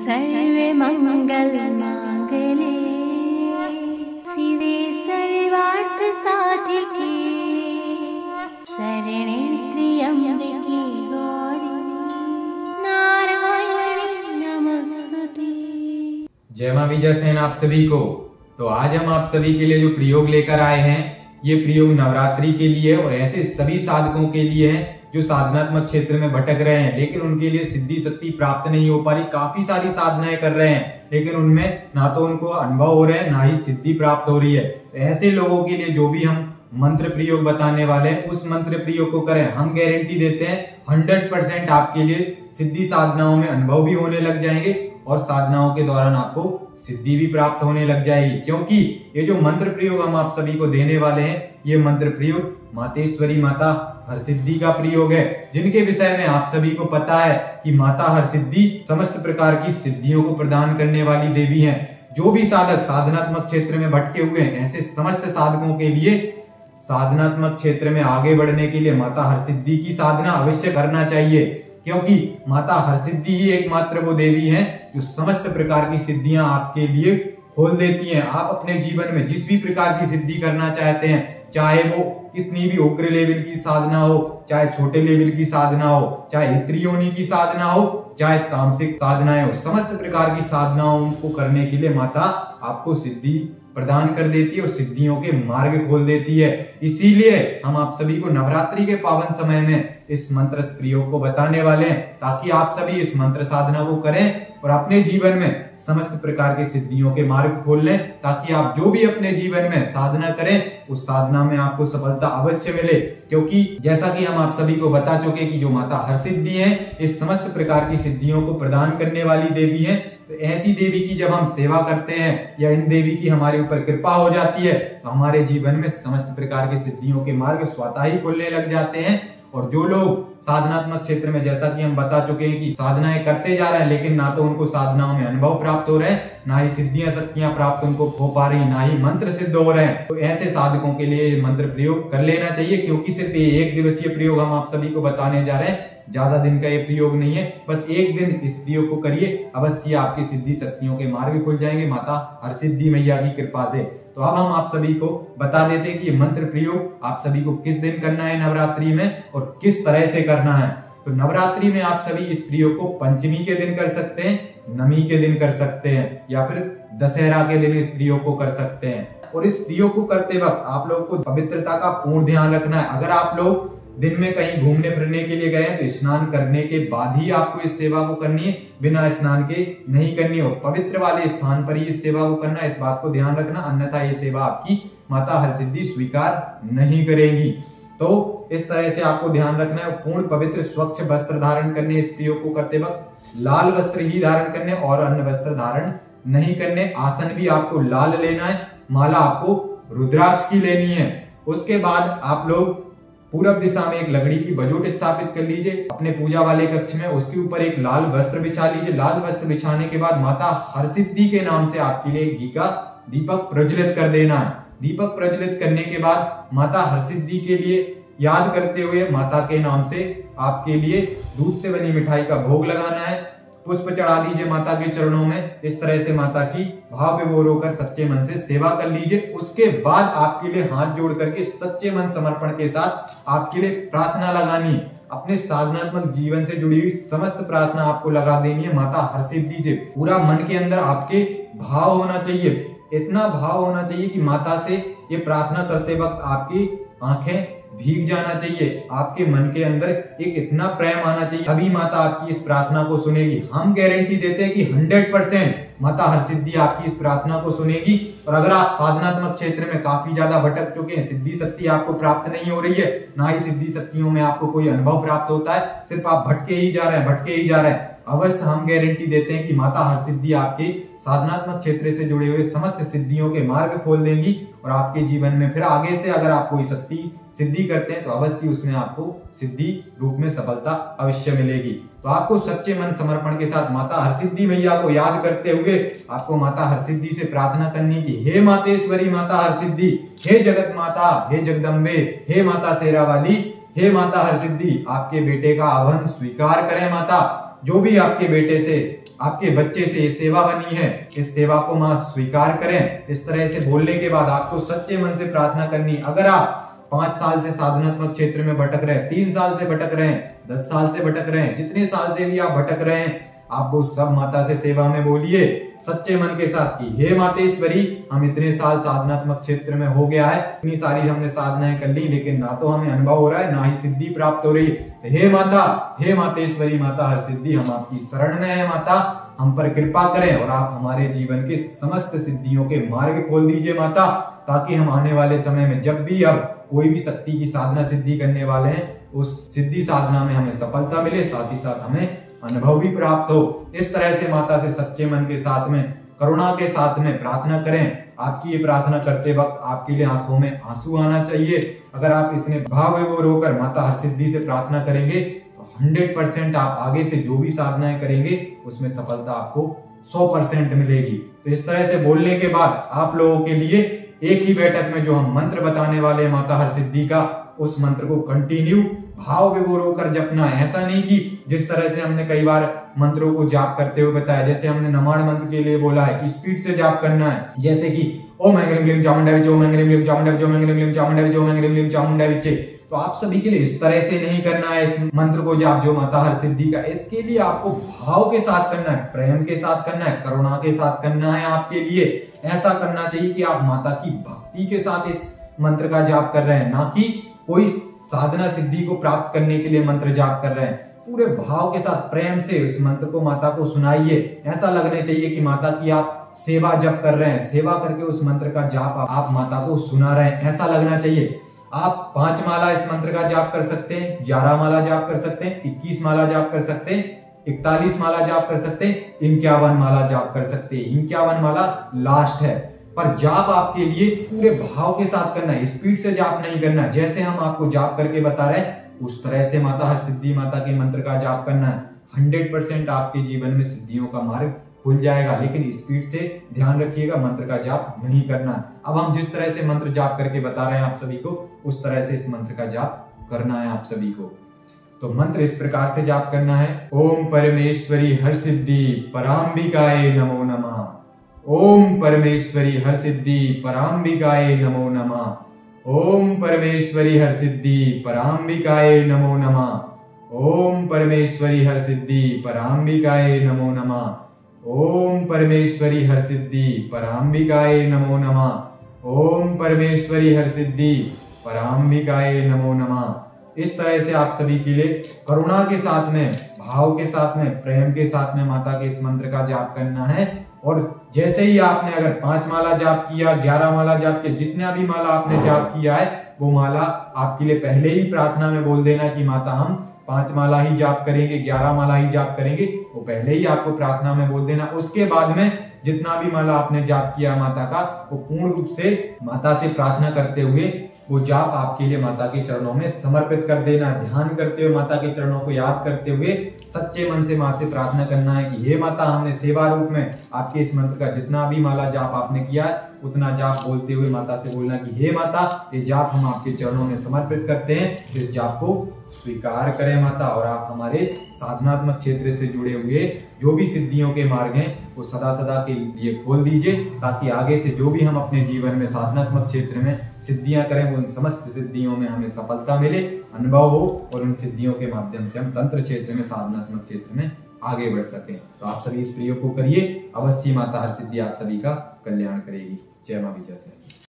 सर्वे मंगल मांगले शिवे सर्वार्थ साधिके शरणे त्र्यंबके गौरी नारायणी नमस्तुते। जय मां विजय सेन आप सभी को। तो आज हम आप सभी के लिए जो प्रयोग लेकर आए हैं, ये प्रयोग नवरात्रि के लिए और ऐसे सभी साधकों के लिए है जो साधनात्मक क्षेत्र में भटक रहे हैं, लेकिन उनके लिए सिद्धि शक्ति प्राप्त नहीं हो पा रही। काफी सारी साधनाएं कर रहे हैं, लेकिन उनमें ना तो उनको अनुभव हो रहे हैं, ना ही सिद्धि प्राप्त हो रही है। तो ऐसे लोगों के लिए जो भी हम मंत्र प्रयोग बताने वाले हैं, उस मंत्र प्रयोग को करें। हम गारंटी देते हैं 100% आपके लिए सिद्धि साधनाओं में अनुभव भी होने लग जाएंगे और साधनाओं के दौरान आपको सिद्धि भी प्राप्त होने लग जाएगी। क्योंकि ये जो मंत्र प्रयोग हम आप सभी को देने वाले हैं, ये मंत्र प्रयोग मातेश्वरी माता हरसिद्धि का प्रयोग है, जिनके विषय में आप सभी को पता है कि माता हरसिद्धि समस्त प्रकार की सिद्धियों को प्रदान करने वाली देवी हैं। जो भी साधक साधनात्मक क्षेत्र में भटके हुए हैं, ऐसे समस्त साधकों के लिए साधनात्मक क्षेत्र में आगे बढ़ने के लिए माता हरसिद्धि की साधना अवश्य करना चाहिए। क्योंकि माता हरसिद्धि ही एकमात्र वो देवी हैं जो समस्त प्रकार की सिद्धियां आपके लिए खोल देती हैं। आप अपने जीवन में जिस भी प्रकार की सिद्धि करना चाहते हैं, चाहे वो कितनी भी उग्र लेवल की साधना हो, चाहे छोटे लेवल की साधना हो, चाहे इत्रियोनी की साधना हो, चाहे तामसिक साधनाएं हो, समस्त प्रकार की साधनाओं को करने के लिए माता आपको सिद्धि प्रदान कर देती है और सिद्धियों के मार्ग खोल देती है। इसीलिए हम आप सभी को नवरात्रि के पावन समय में इस मंत्र प्रयोग को बताने वाले हैं, ताकि आप सभी इस मंत्र साधना को करें और अपने जीवन में समस्त प्रकार के सिद्धियों के मार्ग खोल लें, ताकि आप जो भी अपने जीवन में साधना करें, उस साधना में आपको सफलता अवश्य मिले। क्योंकि जैसा कि हम आप सभी को बता चुके कि जो माता हरसिद्धि है, इस समस्त प्रकार की सिद्धियों को प्रदान करने वाली देवी है। तो ऐसी देवी की जब हम सेवा करते हैं या इन देवी की हमारे ऊपर कृपा हो जाती है, तो हमारे जीवन में समस्त प्रकार की सिद्धियों के मार्ग स्वतः ही खुलने लग जाते हैं। और जो लोग साधनात्मक क्षेत्र में, जैसा कि हम बता चुके हैं कि साधनाएं करते जा रहे हैं, लेकिन ना तो उनको साधनाओं में अनुभव प्राप्त हो रहे हैं, ना ही सिद्धियां शक्तियां प्राप्त उनको हो पा रही, ना ही मंत्र सिद्ध हो रहे हैं, तो ऐसे साधकों के लिए मंत्र प्रयोग कर लेना चाहिए। क्योंकि सिर्फ ये 1 दिवसीय प्रयोग हम आप सभी को बताने जा रहे हैं, ज्यादा दिन का ये प्रयोग नहीं है। बस 1 दिन इस प्रयोग को करिए, अवश्य आपकी सिद्धि शक्तियों के मार्ग खुल जाएंगे माता हरसिद्धि मैया की कृपा से। तो अब हम आप सभी को बता देते हैं कि ये मंत्र प्रयोग आप सभी को किस दिन करना है नवरात्रि में और किस तरह से करना है। तो नवरात्रि में आप सभी इस प्रयोग को पंचमी के दिन कर सकते हैं, नवमी के दिन कर सकते हैं, या फिर दशहरा के दिन इस प्रयोग को कर सकते हैं। और इस प्रयोग को करते वक्त आप लोगों को पवित्रता का पूर्ण ध्यान रखना है। अगर आप लोग दिन में कहीं घूमने फिरने के लिए गए हैं, तो स्नान करने के बाद ही आपको इस सेवा को करनी है, बिना स्नान के नहीं करनी हो। पवित्र वाले स्थान पर ही इस सेवा को करना है, इस बात को ध्यान रखना, अन्यथा ये सेवा आपकी माता हरसिद्धि स्वीकार नहीं करेंगी। तो इस तरह से आपको ध्यान रखना है। पूर्ण पवित्र स्वच्छ वस्त्र धारण करने, इस प्रयोग को करते वक्त लाल वस्त्र ही धारण करने और अन्य वस्त्र धारण नहीं करने। आसन भी आपको लाल लेना है, माला आपको रुद्राक्ष की लेनी है। उसके बाद आप लोग पूरब दिशा में एक लकड़ी की बजोट स्थापित कर लीजिए अपने पूजा वाले कक्ष में। उसके ऊपर एक लाल वस्त्र बिछा लीजिए। लाल वस्त्र बिछाने के बाद माता हरसिद्धि के नाम से आपके लिए घी का दीपक प्रज्वलित कर देना है। दीपक प्रज्वलित करने के बाद माता हरसिद्धि के लिए याद करते हुए माता के नाम से आपके लिए दूध से बनी मिठाई का भोग लगाना है। पुष्प चढ़ा दीजिए माता के चरणों में। इस तरह से माता की भाव विभोर होकर सच्चे मन से सेवा कर लीजिए। उसके बाद आपके लिए हाथ जोड़ करके सच्चे मन समर्पण के साथ आपके लिए प्रार्थना लगानी है। अपने साधनात्मक जीवन से जुड़ी हुई समस्त प्रार्थना आपको लगा देनी है माता हरसिद्धि से। पूरा मन के अंदर आपके भाव होना चाहिए, इतना भाव होना चाहिए कि माता से ये प्रार्थना करते वक्त आपकी आंखें भीग जाना चाहिए। आपके मन के अंदर एक इतना प्रेम आना चाहिए, तभी माता आपकी इस प्रार्थना को सुनेगी। हम गारंटी देते हैं कि 100% माता हरसिद्धि आपकी इस प्रार्थना को सुनेगी। और अगर आप साधनात्मक क्षेत्र में काफी ज्यादा भटक चुके हैं, सिद्धि शक्ति आपको प्राप्त नहीं हो रही है, ना ही सिद्धि शक्तियों में आपको कोई अनुभव प्राप्त होता है, सिर्फ आप भटके ही जा रहे हैं, भटके ही जा रहे हैं, अवश्य हम गारंटी देते हैं कि माता हरसिद्धि आपके साधनात्मक क्षेत्र से जुड़े हुए समस्त सिद्धियों के मार्ग खोल देंगी। और आपके जीवन में फिर आगे से अगर आप कोई सिद्धि करते हैं, तो अवश्य उसमें आपको सिद्धि रूप में सफलता अवश्य मिलेगी। तो आपको सच्चे मन समर्पण के साथ माता हरसिद्धि मैया को याद करते हुए आपको माता हरसिद्धि से प्रार्थना करनी की, हे मातेश्वरी माता हरसिद्धि, हे जगत माता, हे जगदम्बे, हे माता शेरावाली, हे माता हरसिद्धि, आपके बेटे का आह्वान स्वीकार करें माता। जो भी आपके बेटे से आपके बच्चे से ये सेवा बनी है, इस सेवा को माँ स्वीकार करें। इस तरह से बोलने के बाद आपको सच्चे मन से प्रार्थना करनी। अगर आप 5 साल से साधनात्मक क्षेत्र में भटक रहे हैं, 3 साल से भटक रहे हैं, 10 साल से भटक रहे हैं, जितने साल से भी आप भटक रहे हैं, आप वो सब माता से सेवा में बोलिए सच्चे मन के साथ कि हे मातेश्वरी, हम इतने साल साधनात्मक क्षेत्र में हो गया है, इतनी सारी हमने साधनाएं कर ली, लेकिन ना तो हमें अनुभव हो रहा है, ना ही सिद्धि प्राप्त हो रही। तो हे माता, हे मातेश्वरी माता हर सिद्धि, हम आपकी शरण में है माता, हम पर कृपा करें और आप हमारे जीवन के समस्त सिद्धियों के मार्ग खोल दीजिए माता, ताकि हम आने वाले समय में जब भी अब कोई भी शक्ति की साधना सिद्धि करने वाले हैं, उस सिद्धि साधना में हमें सफलता मिले, साथ ही साथ हमें अनुभव भी प्राप्त हो। इस तरह से माता से सच्चे मन के साथ में, करुणा के साथ में प्रार्थना करें। आपकी ये प्रार्थना करते वक्त आपके लिए आंखों में आंसू आना चाहिए। अगर आप इतने भाव विभोर होकर माता हर सिद्धि से प्रार्थना करेंगे तो 100% आप आगे से जो भी साधनाएं करेंगे उसमें सफलता आपको 100% मिलेगी। तो इस तरह से बोलने के बाद आप लोगों के लिए एक ही बैठक में जो हम मंत्र बताने वाले हैं माता हर सिद्धि का, उस मंत्र को कंटिन्यू भाव विभोर होकर जपना है। ऐसा नहीं कि जिस तरह से हमने कई बार मंत्रों को जाप करते हुए बताया, जैसे हमने नमाण मंत्र के लिए बोला है कि स्पीड से जाप करना है, जैसे कि ओम ह्रीं क्लीं चामुंडा विचे, ओम ह्रीं क्लीं चामुंडा विचे, ओम ह्रीं क्लीं चामुंडा विचे, ओम ह्रीं क्लीं चामुंडा विचे। तो आप सभी के लिए इस तरह से नहीं करना है इस मंत्र को जाप जो माता हर सिद्धि का। इसके लिए आपको भाव के साथ करना है, प्रेम के साथ करना है, करुणा के साथ करना है। आपके लिए ऐसा करना चाहिए कि आप माता की भक्ति के साथ इस मंत्र का जाप कर रहे हैं, ना कि कोई साधना सिद्धि को प्राप्त करने के लिए मंत्र जाप कर रहे हैं। पूरे भाव के साथ प्रेम से उस मंत्र को माता को सुनाइए। ऐसा लगने चाहिए कि माता की आप सेवा जप कर रहे हैं, सेवा करके उस मंत्र का जाप आप माता को सुना रहे हैं, ऐसा लगना चाहिए। आप 5 माला इस मंत्र का जाप कर सकते हैं, 11 माला जाप कर सकते हैं, 21 माला जाप कर सकते हैं, 41 माला जाप कर सकते हैं, 51 माला जाप कर सकते हैं। 51 माला लास्ट है, पर जाप आपके लिए पूरे भाव के साथ करना है, स्पीड से जाप नहीं करना। जैसे हम आपको जाप करके बता रहे हैं उस तरह से माता हर सिद्धि माता के मंत्र का जाप करना है। 100% आपके जीवन में सिद्धियों का मार्ग खुल जाएगा, लेकिन स्पीड से ध्यान रखिएगा, मंत्र का जाप नहीं करना है। अब हम जिस तरह से मंत्र जाप करके बता रहे हैं आप सभी को, उस तरह से इस मंत्र का जाप करना है आप सभी को। तो मंत्र इस प्रकार से जाप करना है। ओम परमेश्वरी हर सिद्धि पराम्बिकाए नमो नमः। ओम परमेश्वरी हर सिद्धि पराम्बिकाए नमो नमः। ओम परमेश्वरी हर सिद्धि पराम्बिकाए नमो नमः। ओम परमेश्वरी हर सिद्धि पराम्बिकाए नमो नमः। ओम परमेश्वरी हर सिद्धि पराम्बिकाए नमो नमः। ओम परमेश्वरी हर सिद्धि पराम्बिकाए नमो नमः। इस तरह से आप सभी के लिए करुणा के साथ में, भाव के साथ में, प्रेम के साथ में माता के इस मंत्र का जाप करना है। और जैसे ही आपने अगर 5 माला जाप किया, 11 माला जाप किया, जितना भी माला आपने जाप किया है वो माला आपके लिए पहले ही प्रार्थना में बोल देना कि माता हम 5 माला ही जाप करेंगे, 11 माला ही जाप करेंगे, वो पहले ही आपको प्रार्थना में बोल देना। उसके बाद में जितना भी माला आपने जाप किया माता का, वो पूर्ण रूप से माता से प्रार्थना करते हुए वो जाप आपके लिए माता के चरणों में समर्पित कर देना। ध्यान करते हुए माता के चरणों को याद करते हुए सच्चे मन से माँ से प्रार्थना करना है कि हे माता, हमने सेवा रूप में आपके इस मंत्र का जितना भी माला जाप आपने किया है उतना जाप बोलते हुए माता से बोलना कि हे माता, ये जाप हम आपके चरणों में समर्पित करते हैं, इस जाप को स्वीकार करें माता, और आप हमारे साधनात्मक क्षेत्र से जुड़े हुए जो भी सिद्धियों के मार्ग हैं वो सदा सदा के लिए खोल दीजिए, ताकि आगे से जो भी हम अपने जीवन में साधनात्मक क्षेत्र में सिद्धियां करें, उन समस्त सिद्धियों में हमें सफलता मिले, अनुभव हो, और उन सिद्धियों के माध्यम से हम तंत्र क्षेत्र में, साधनात्मक क्षेत्र में आगे बढ़ सकें। तो आप सभी इस प्रयोग को करिए, अवश्य माता हर सिद्धि आप सभी का कल्याण करेगी। जय मां विजय।